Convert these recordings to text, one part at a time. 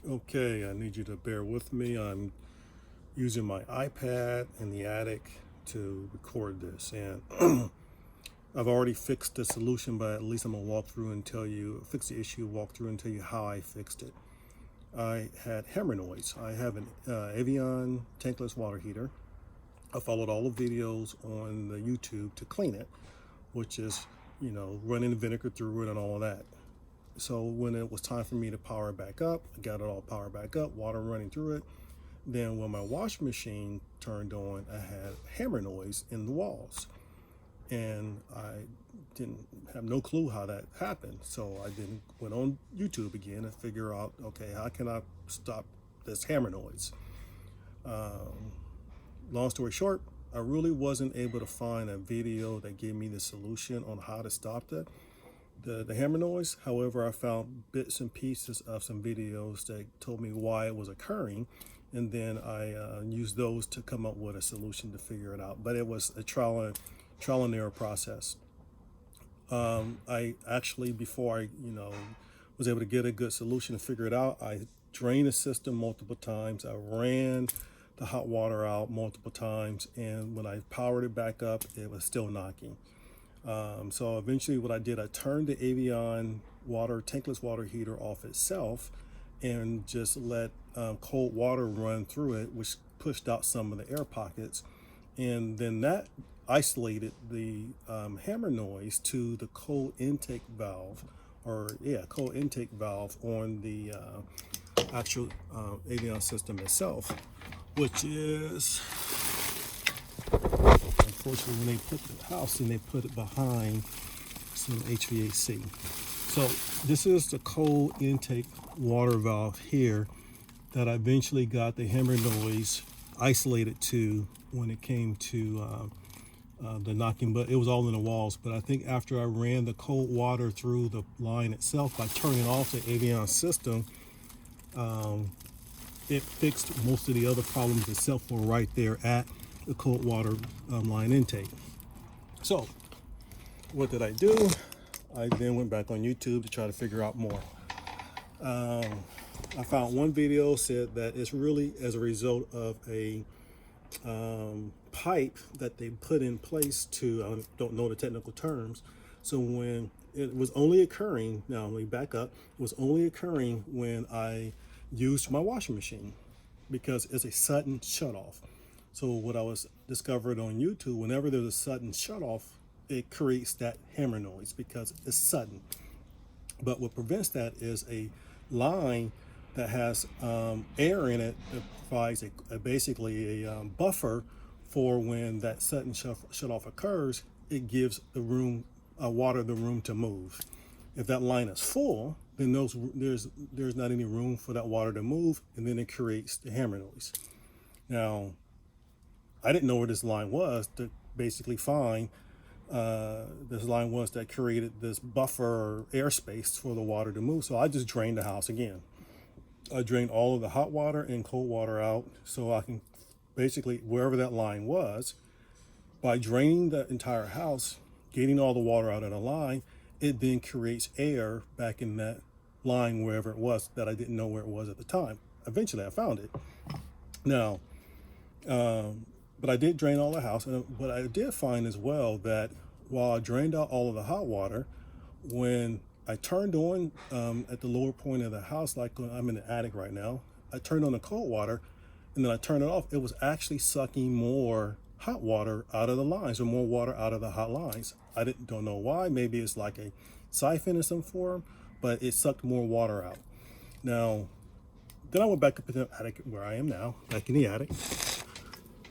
Okay, I need you to bear with me. I'm using my iPad in the attic to record this, and I've already fixed the solution, but at least I'm gonna walk through and tell you, fix the issue, walk through and tell you how I fixed it. I had hammer noise. I have an Navien tankless water heater. I followed all the videos on the YouTube to clean it, which is, running the vinegar through it and all of that. So when it was time for me to power it back up, I got it all powered back up, water running through it. Then when my washing machine turned on, I had hammer noise in the walls. And I didn't have no clue how that happened. So I then went on YouTube again and figure out, okay, how can I stop this hammer noise? Um, Long story short, I really wasn't able to find a video that gave me the solution on how to stop the hammer noise. However, I found bits and pieces of some videos that told me why it was occurring, and then I used those to come up with a solution to figure it out. But it was a trial and error process. I actually, before I was able to get a good solution to figure it out, I drained the system multiple times. I ran the hot water out multiple times, and when I powered it back up, it was still knocking. So eventually what I did, I turned the Avion tankless water heater off itself and just let cold water run through it, which pushed out some of the air pockets. And then that isolated the hammer noise to the cold intake valve, cold intake valve on the actual Avion system itself, which is, unfortunately, when they put the house in, they put it behind some HVAC. So this is the cold intake water valve here that I eventually got the hammer noise isolated to when it came to the knocking, but it was all in the walls. But I think after I ran the cold water through the line itself by turning off the Avion system, it fixed most of the other problems itself were right there at the cold water line intake. So what did I do? I then went back on YouTube to try to figure out more. I found one video said that it's really as a result of a pipe that they put in place to, I don't know the technical terms. So when it was only occurring, now let me back up, it was only occurring when I used my washing machine because it's a sudden shut off. So what I was discovered on YouTube, whenever there's a sudden shut off, it creates that hammer noise because it's sudden. But what prevents that is a line that has air in it that provides basically a buffer for when that sudden shut off occurs. It gives the room water the room to move. If that line is full, then there's not any room for that water to move, and then it creates the hammer noise. Now, I didn't know where this line was to basically find this line was that created this buffer airspace for the water to move. So I just drained the house again. I drained all of the hot water and cold water out so I can basically, wherever that line was, by draining the entire house, getting all the water out of the line, it then creates air back in that line wherever it was that I didn't know where it was at the time. Eventually I found it. Now, but I did drain all the house, but I did find as well that while I drained out all of the hot water, when I turned on at the lower point of the house, like I'm in the attic right now, I turned on the cold water and then I turned it off. It was actually sucking more hot water out of the lines, or more water out of the hot lines. Don't know why. Maybe it's like a siphon in some form, but it sucked more water out. Now, then I went back up in the attic where I am now, back in the attic.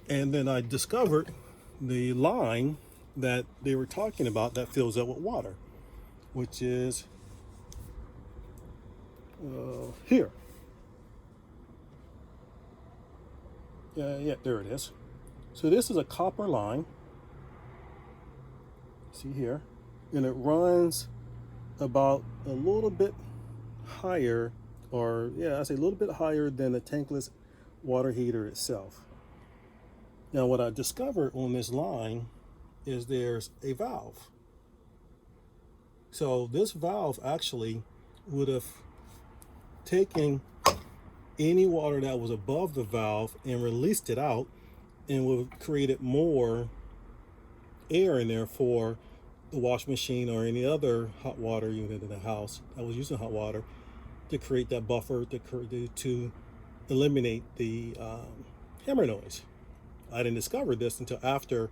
And then I discovered the line that they were talking about that fills up with water, which is here. Yeah, there it is. So this is a copper line. See here, and it runs about a little bit higher, I say a little bit higher than the tankless water heater itself. Now, what I discovered on this line is there's a valve. So this valve actually would have taken any water that was above the valve and released it out, and would created more air in there for the washing machine or any other hot water unit in the house that was using hot water, to create that buffer to eliminate the hammer noise. I didn't discover this until after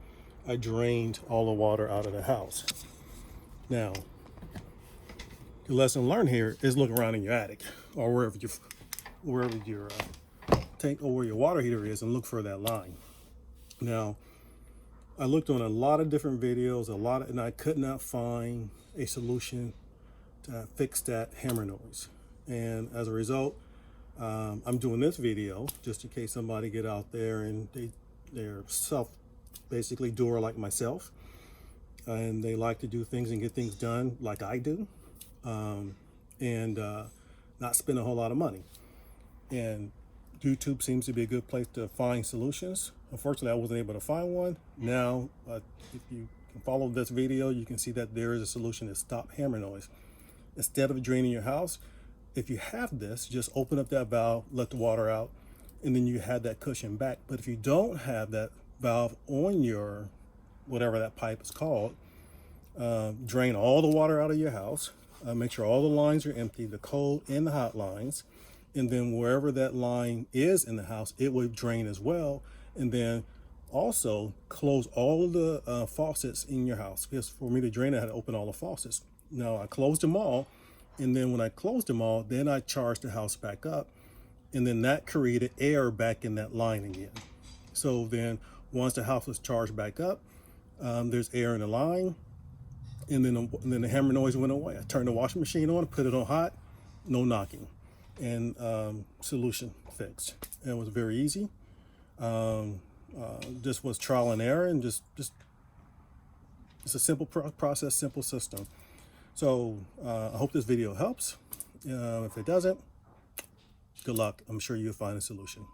I drained all the water out of the house. Now, the lesson learned here is look around in your attic or wherever your tank or where your water heater is, and look for that line. Now, I looked on a lot of different videos, and I could not find a solution to fix that hammer noise. And as a result, I'm doing this video just in case somebody get out there and they're basically doer like myself, and they like to do things and get things done like I do, and not spend a whole lot of money. And YouTube seems to be a good place to find solutions. Unfortunately, I wasn't able to find one. Now, if you can follow this video, you can see that there is a solution to stop hammer noise. Instead of draining your house, if you have this, just open up that valve, let the water out, and then you have that cushion back. But if you don't have that valve on your, whatever that pipe is called, drain all the water out of your house, make sure all the lines are empty, the cold and the hot lines, and then wherever that line is in the house, it will drain as well. And then also close all the faucets in your house, because for me to drain, I had to open all the faucets. Now, I closed them all, and then when I closed them all, then I charged the house back up, and then that created air back in that line again. So then once the house was charged back up, there's air in the line, and then the hammer noise went away. I turned the washing machine on, put it on hot, no knocking, and solution fixed. And it was very easy. Just was trial and error, and just it's a simple process, simple system. So I hope this video helps. If it doesn't, good luck. I'm sure you'll find a solution.